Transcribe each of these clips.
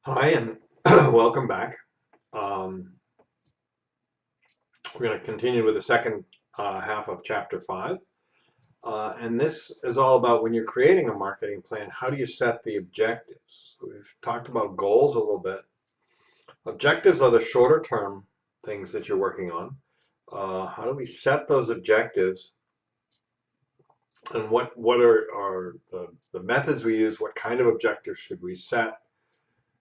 Hi, and welcome back. Um, we're going to continue with the second half of chapter 5. And this is all about when you're creating a marketing plan, how do you set the objectives? So we've talked about goals a little bit. Objectives are the shorter term things that you're working on. How do we set those objectives? And what are the methods we use? What kind of objectives should we set?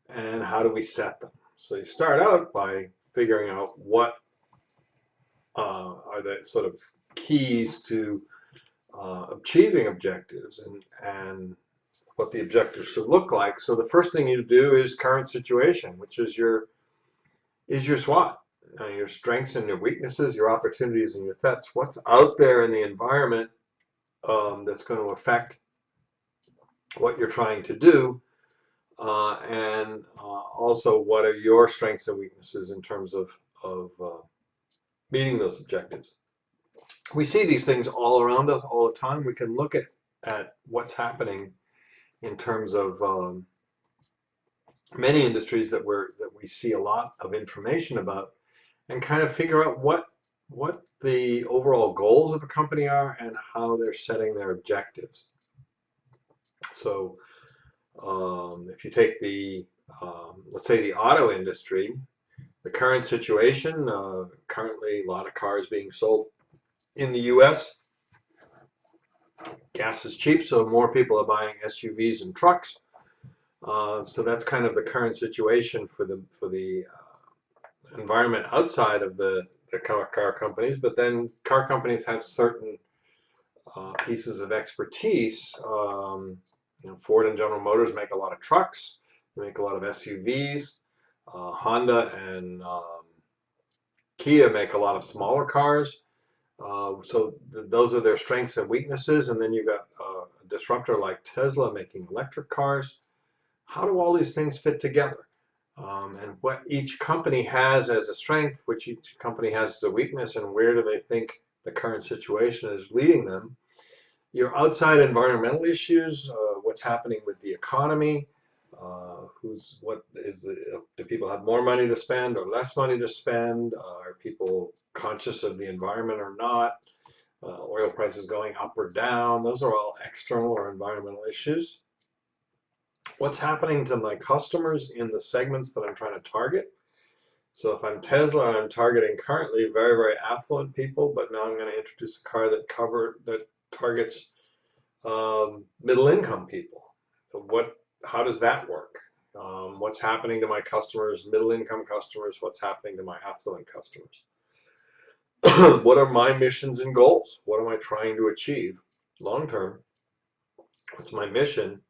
And how do we set them? So you start out by figuring out what are the sort of keys to achieving objectives and what the objectives should look like. So the first thing you do is current situation, which is your SWOT, your strengths and your weaknesses, your opportunities and your threats. What's out there in the environment that's going to affect what you're trying to do, and also what are your strengths and weaknesses in terms of meeting those objectives. We see these things all around us all the time. We can look at what's happening in terms of many industries that we see a lot of information about, and kind of figure out what the overall goals of a company are and how they're setting their objectives. So if you take the let's say the auto industry, the current situation, currently a lot of cars being sold in the U.S. Gas is cheap, so more people are buying SUVs and trucks. So that's kind of the current situation for the environment outside of the car companies. But then car companies have certain pieces of expertise. Ford and General Motors make a lot of trucks. They make a lot of SUVs. Honda and Kia make a lot of smaller cars. So those are their strengths and weaknesses. And then you've got a disruptor like Tesla making electric cars. How do all these things fit together? And what each company has as a strength, which each company has as a weakness, and where do they think the current situation is leading them? Your outside environmental issues, what's happening with the economy, do people have more money to spend or less money to spend? Are people conscious of the environment or not? Oil prices going up or down? Those are all external or environmental issues. What's happening to my customers in the segments that I'm trying to target? So if I'm Tesla, I'm targeting currently very, very affluent people, but now I'm going to introduce a car that targets middle income people. So how does that work? What's happening to my customers, middle income customers? What's happening to my affluent customers? What are my missions and goals? What am I trying to achieve long term? What's my mission?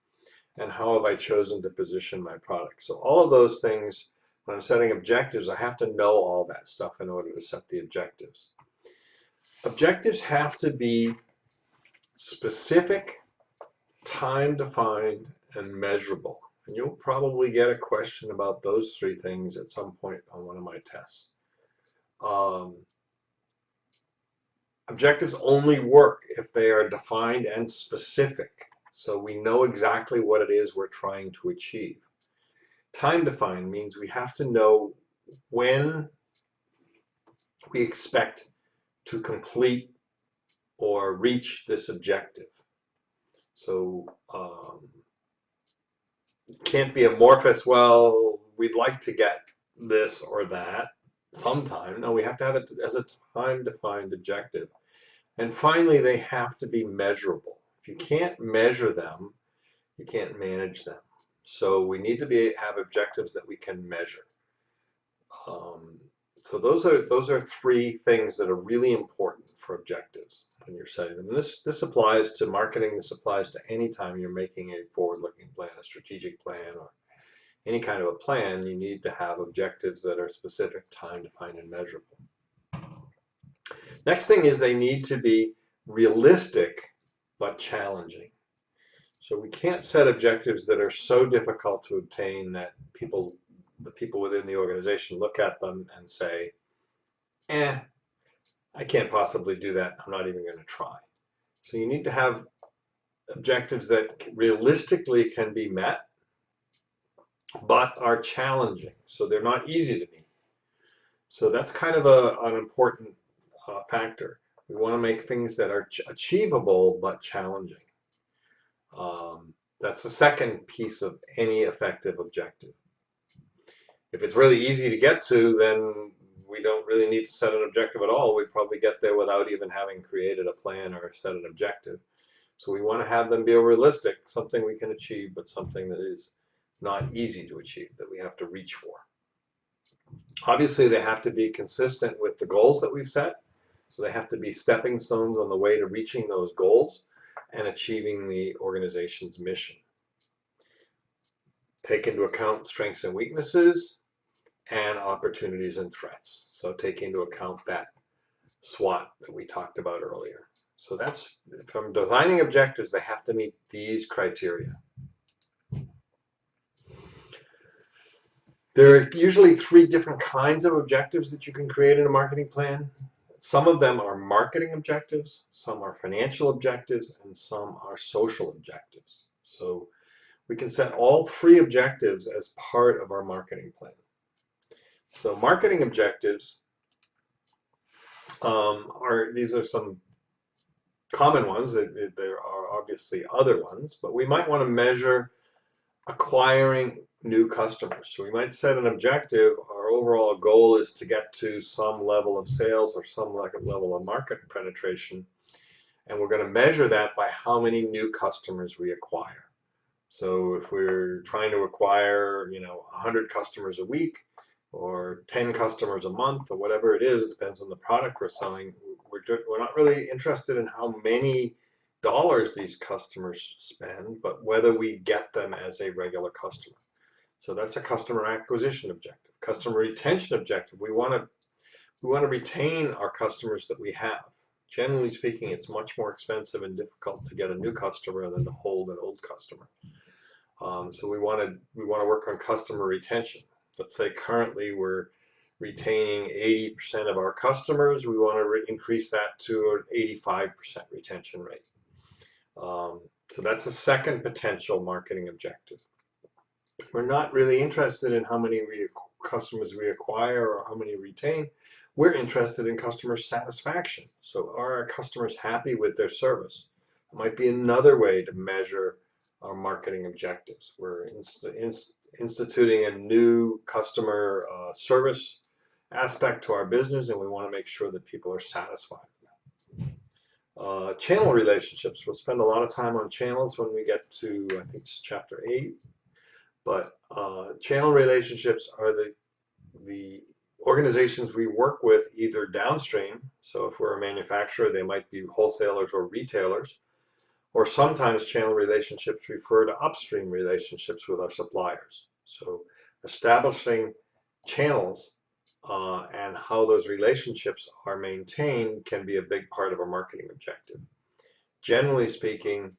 And how have I chosen to position my product? So all of those things, when I'm setting objectives, I have to know all that stuff in order to set the objectives. Objectives have to be specific, time-defined, and measurable. And you'll probably get a question about those three things at some point on one of my tests. Objectives only work if they are defined and specific, so we know exactly what it is we're trying to achieve. Time defined means we have to know when we expect to complete or reach this objective. So it can't be amorphous. Well, we'd like to get this or that sometime. No, we have to have it as a time-defined objective. And finally, they have to be measurable. If you can't measure them, you can't manage them. So we need to have objectives that we can measure. So those are three things that are really important for objectives when you're setting them. And this applies to marketing. This applies to any time you're making a forward-looking plan, a strategic plan, or any kind of a plan. You need to have objectives that are specific, time-defined, and measurable. Next thing is they need to be realistic but challenging. So we can't set objectives that are so difficult to obtain that the people within the organization look at them and say, I can't possibly do that. I'm not even going to try. So you need to have objectives that realistically can be met, but are challenging. So they're not easy to meet. So that's kind of an important factor. We want to make things that are achievable but challenging. That's the second piece of any effective objective. If it's really easy to get to, then we don't really need to set an objective at all. We'd probably get there without even having created a plan or set an objective. So we want to have them be realistic, something we can achieve, but something that is not easy to achieve, that we have to reach for. Obviously, they have to be consistent with the goals that we've set. So they have to be stepping stones on the way to reaching those goals and achieving the organization's mission. Take into account strengths and weaknesses and opportunities and threats. So take into account that SWOT that we talked about earlier. So that's, from designing objectives, they have to meet these criteria. There are usually 3 different kinds of objectives that you can create in a marketing plan. Some of them are marketing objectives, some are financial objectives, and some are social objectives. So we can set all 3 objectives as part of our marketing plan. So marketing objectives these are some common ones. There are obviously other ones, but we might want to measure acquiring new customers. So we might set an objective. Our overall goal is to get to some level of sales or some level of market penetration. And we're going to measure that by how many new customers we acquire. So if we're trying to acquire, 100 customers a week or 10 customers a month or whatever it is, depends on the product we're selling. We're not really interested in how many dollars these customers spend, but whether we get them as a regular customer. So that's a customer acquisition objective. Customer retention objective. We want to retain our customers that we have. Generally speaking, it's much more expensive and difficult to get a new customer than to hold an old customer. So we want to work on customer retention. Let's say currently we're retaining 80% of our customers. We want to increase that to an 85% retention rate. So that's a second potential marketing objective. We're not really interested in how many customers we acquire or how many retain. We're interested in customer satisfaction. So are our customers happy with their service? It might be another way to measure our marketing objectives. We're instituting a new customer service aspect to our business, and we want to make sure that people are satisfied. Channel relationships. We'll spend a lot of time on channels when we get to, I think it's chapter 8. But channel relationships are the organizations we work with either downstream. So if we're a manufacturer, they might be wholesalers or retailers. Or sometimes channel relationships refer to upstream relationships with our suppliers. So establishing channels and how those relationships are maintained can be a big part of a marketing objective. Generally speaking,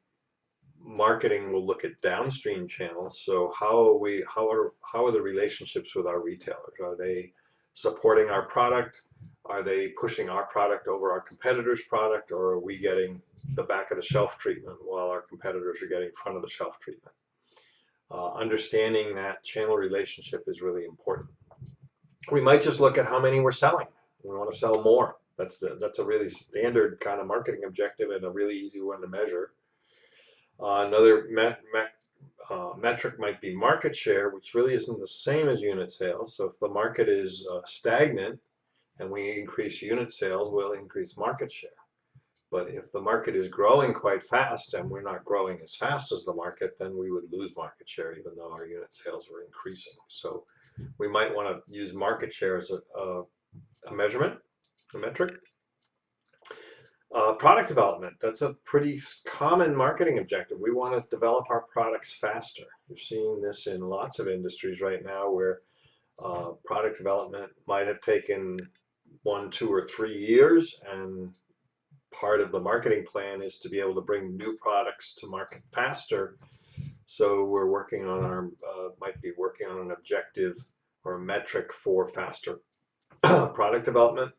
marketing will look at downstream channels. So how are the relationships with our retailers? Are they supporting our product? Are they pushing our product over our competitors' product, or are we getting the back of the shelf treatment while our competitors are getting front of the shelf treatment? Understanding that channel relationship is really important. We might just look at how many we're selling. We want to sell more. That's a really standard kind of marketing objective and a really easy one to measure. Another metric might be market share, which really isn't the same as unit sales. So if the market is stagnant and we increase unit sales, we'll increase market share. But if the market is growing quite fast and we're not growing as fast as the market, then we would lose market share even though our unit sales were increasing. So we might want to use market share as a measurement, a metric. Product development, that's a pretty common marketing objective. We want to develop our products faster. You're seeing this in lots of industries right now where product development might have taken 1, 2, or 3 years, and part of the marketing plan is to be able to bring new products to market faster. So we're working on might be working on an objective or a metric for faster product development.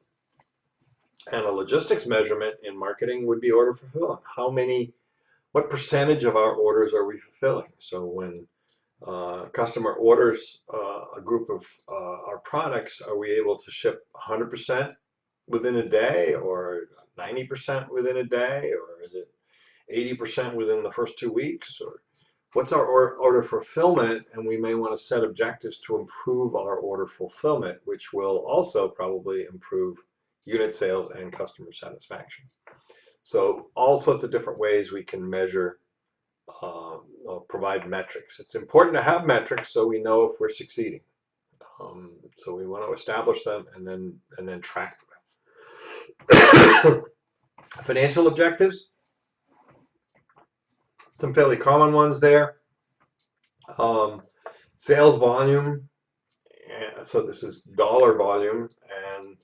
And a logistics measurement in marketing would be order fulfillment. What percentage of our orders are we fulfilling? So when Customer orders a group of our products, are we able to ship 100% within a day, or 90% within a day, or is it 80% within the first 2 weeks, or what's our order fulfillment? And we may want to set objectives to improve our order fulfillment, which will also probably improve unit sales and customer satisfaction. So all sorts of different ways we can measure, provide metrics. It's important to have metrics so we know if we're succeeding. So we want to establish them and then track them. Financial objectives, some fairly common ones there. Sales volume, so this is dollar volume, and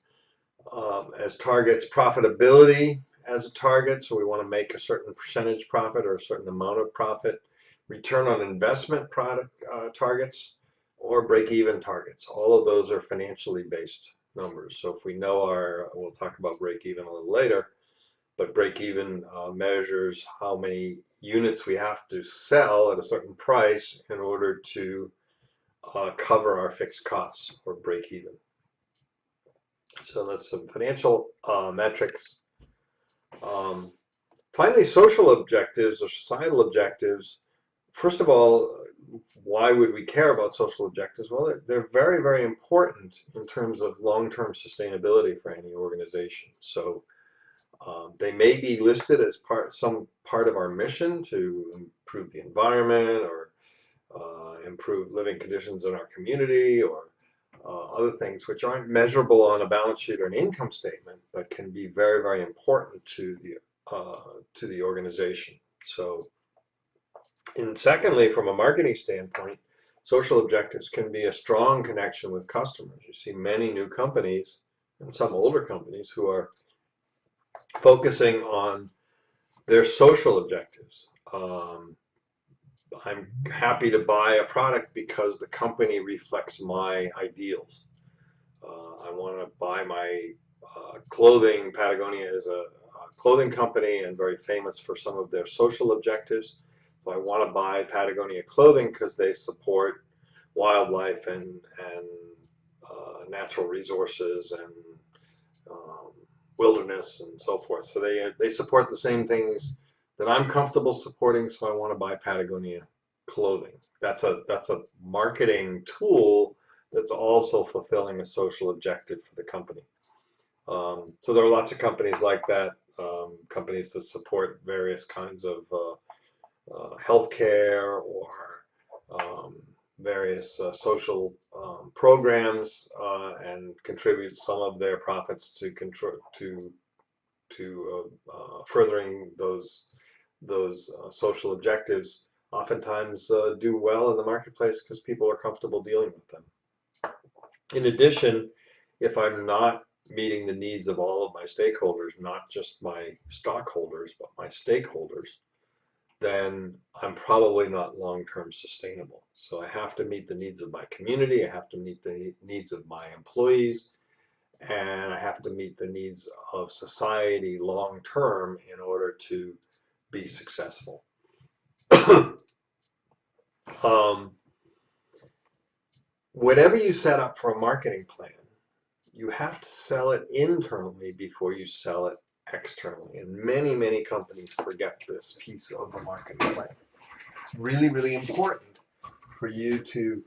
as targets, profitability as a target, so we want to make a certain percentage profit or a certain amount of profit. Return on investment product targets, or break-even targets. All of those are financially based numbers. So if we know we'll talk about break-even a little later, but break-even measures how many units we have to sell at a certain price in order to cover our fixed costs, or break-even. So that's some financial metrics. Finally, social objectives or societal objectives. First of all, why would we care about social objectives? Well, they're very, very important in terms of long-term sustainability for any organization. So they may be listed as some part of our mission to improve the environment, or improve living conditions in our community, or other things which aren't measurable on a balance sheet or an income statement, but can be very, very important to the organization. So, and secondly, from a marketing standpoint, social objectives can be a strong connection with customers. You see many new companies and some older companies who are focusing on their social objectives. I'm happy to buy a product because the company reflects my ideals. I want to buy my clothing. Patagonia is a clothing company and very famous for some of their social objectives. So I want to buy Patagonia clothing because they support wildlife and natural resources and wilderness and so forth. So they support the same things that I'm comfortable supporting, so I want to buy Patagonia clothing. That's a marketing tool that's also fulfilling a social objective for the company. So there are lots of companies like that, companies that support various kinds of healthcare or various social programs, and contribute some of their profits to furthering those social objectives. Oftentimes do well in the marketplace because people are comfortable dealing with them. In addition, if I'm not meeting the needs of all of my stakeholders, not just my stockholders, but my stakeholders, then I'm probably not long-term sustainable. So I have to meet the needs of my community, I have to meet the needs of my employees, and I have to meet the needs of society long-term in order to be successful. Whenever you set up for a marketing plan, you have to sell it internally before you sell it externally. And many, many companies forget this piece of the marketing plan. It's really, really important for you to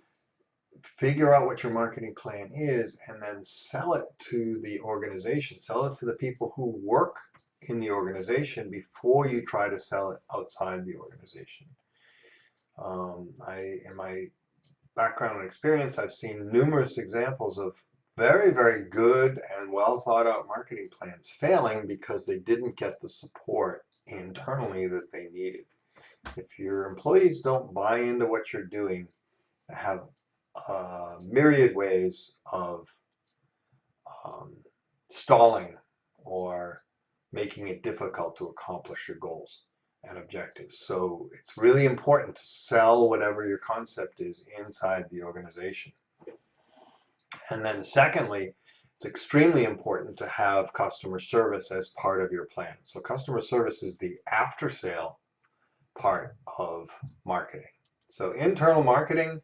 figure out what your marketing plan is and then sell it to the organization. Sell it to the people who work in the organization before you try to sell it outside the organization. In my background and experience, I've seen numerous examples of very, very good and well thought out marketing plans failing because they didn't get the support internally that they needed. If your employees don't buy into what you're doing, have myriad ways of stalling or making it difficult to accomplish your goals and objectives. So it's really important to sell whatever your concept is inside the organization. And then secondly, it's extremely important to have customer service as part of your plan. So customer service is the after sale part of marketing. So internal marketing,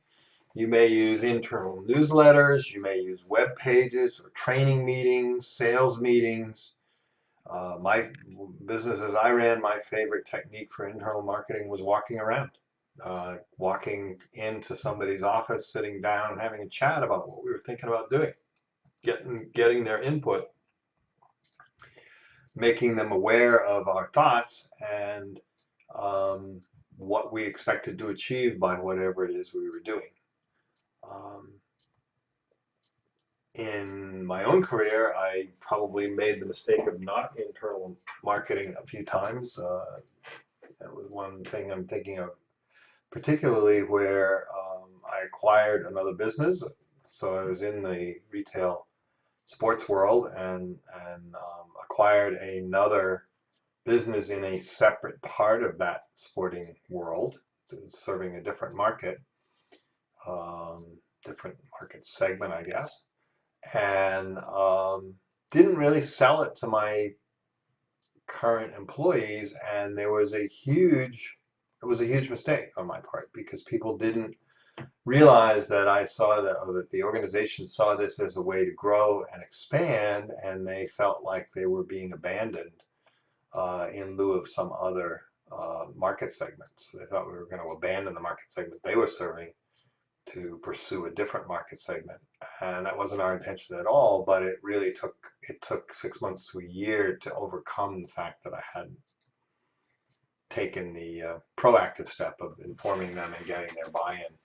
you may use internal newsletters, you may use web pages or training meetings, sales meetings. My businesses I ran, my favorite technique for internal marketing was walking around, walking into somebody's office, sitting down, having a chat about what we were thinking about doing, getting their input, making them aware of our thoughts and what we expected to achieve by whatever it is we were doing. In my own career, I probably made the mistake of not internal marketing a few times. That was one thing I'm thinking of, particularly where I acquired another business. So I was in the retail sports world and acquired another business in a separate part of that sporting world, serving a different market segment, I guess, and didn't really sell it to my current employees, and it was a huge mistake on my part because people didn't realize that I saw that, or that the organization saw this as a way to grow and expand, and they felt like they were being abandoned in lieu of some other market segments. They thought we were going to abandon the market segment they were serving to pursue a different market segment, and that wasn't our intention at all. But it really took 6 months to a year to overcome the fact that I hadn't taken the proactive step of informing them and getting their buy-in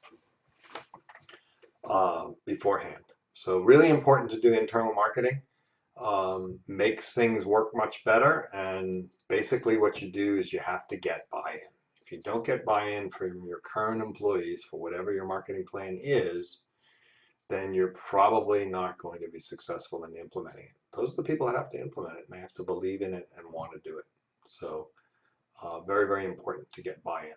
beforehand. So really important to do internal marketing. Makes things work much better, and basically what you do is you have to get buy-in. If you don't get buy-in from your current employees for whatever your marketing plan is, then you're probably not going to be successful in implementing it. Those are the people that have to implement it, and they have to believe in it and want to do it. So very, very important to get buy-in.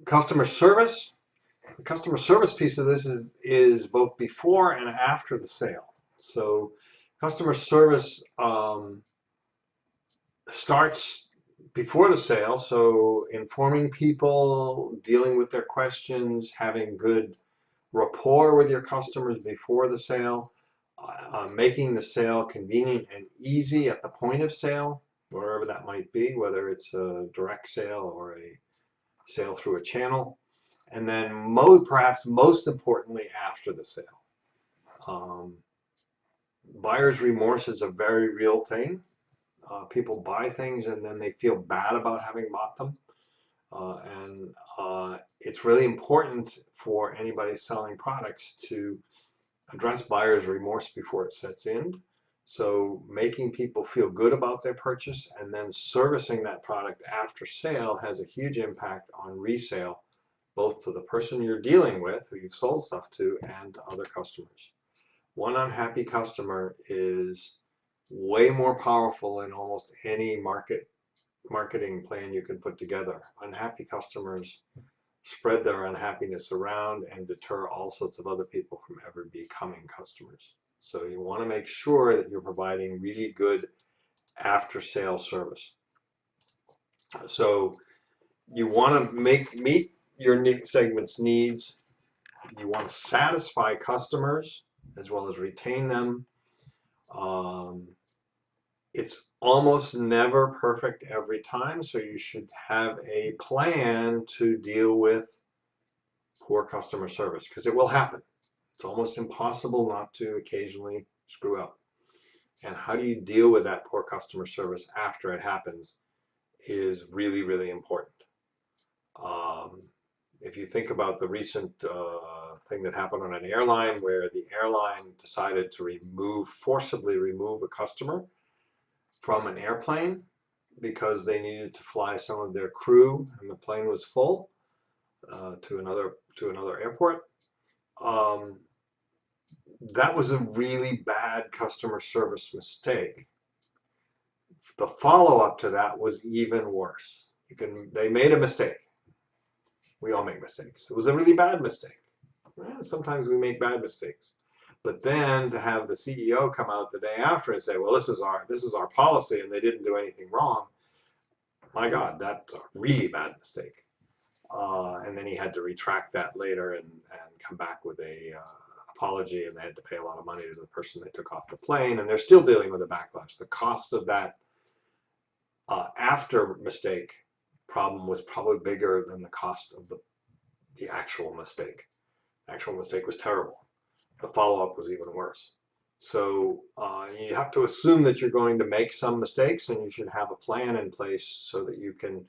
Customer service. The customer service piece of this is both before and after the sale. So customer service starts before the sale, so informing people, dealing with their questions, having good rapport with your customers before the sale, making the sale convenient and easy at the point of sale, wherever that might be, whether it's a direct sale or a sale through a channel. And then perhaps most importantly, after the sale. Buyer's remorse is a very real thing. People buy things and then they feel bad about having bought them. And it's really important for anybody selling products to address buyer's remorse before it sets in. So making people feel good about their purchase and then servicing that product after sale has a huge impact on resale, both to the person you're dealing with, who you've sold stuff to, and to other customers. One unhappy customer is way more powerful than almost any marketing plan you can put together. Unhappy customers spread their unhappiness around and deter all sorts of other people from ever becoming customers. So you want to make sure that you're providing really good after-sale service. So you want to meet your segment's needs. You want to satisfy customers as well as retain them. It's almost never perfect every time, so you should have a plan to deal with poor customer service, because it will happen. It's almost impossible not to occasionally screw up. And how do you deal with that poor customer service after it happens is really, really important. If you think about the recent thing that happened on an airline where the airline decided to forcibly remove a customer from an airplane because they needed to fly some of their crew and the plane was full to another airport. That was a really bad customer service mistake. The follow-up to that was even worse. They made a mistake. We all make mistakes. It was a really bad mistake. Sometimes we make bad mistakes. But then to have the CEO come out the day after and say, well, this is our policy and they didn't do anything wrong, my God, that's a really bad mistake. And then he had to retract that later and come back with a apology, and they had to pay a lot of money to the person they took off the plane, and they're still dealing with a backlash. The cost of that after mistake problem was probably bigger than the cost of the actual mistake. The actual mistake was terrible. The follow-up was even worse. So you have to assume that you're going to make some mistakes, and you should have a plan in place so that you can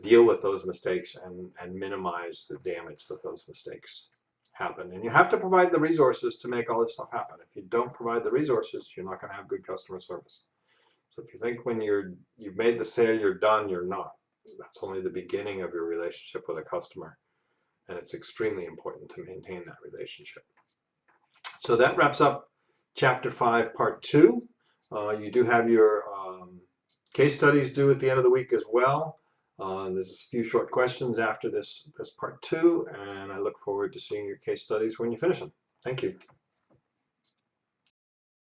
deal with those mistakes and minimize the damage that those mistakes happen. And you have to provide the resources to make all this stuff happen. If you don't provide the resources, you're not going to have good customer service. So if you think when you've made the sale, you're done, you're not. That's only the beginning of your relationship with a customer. And it's extremely important to maintain that relationship. So that wraps up Chapter 5, Part 2. You do have your case studies due at the end of the week as well. There's a few short questions after this Part 2, and I look forward to seeing your case studies when you finish them. Thank you.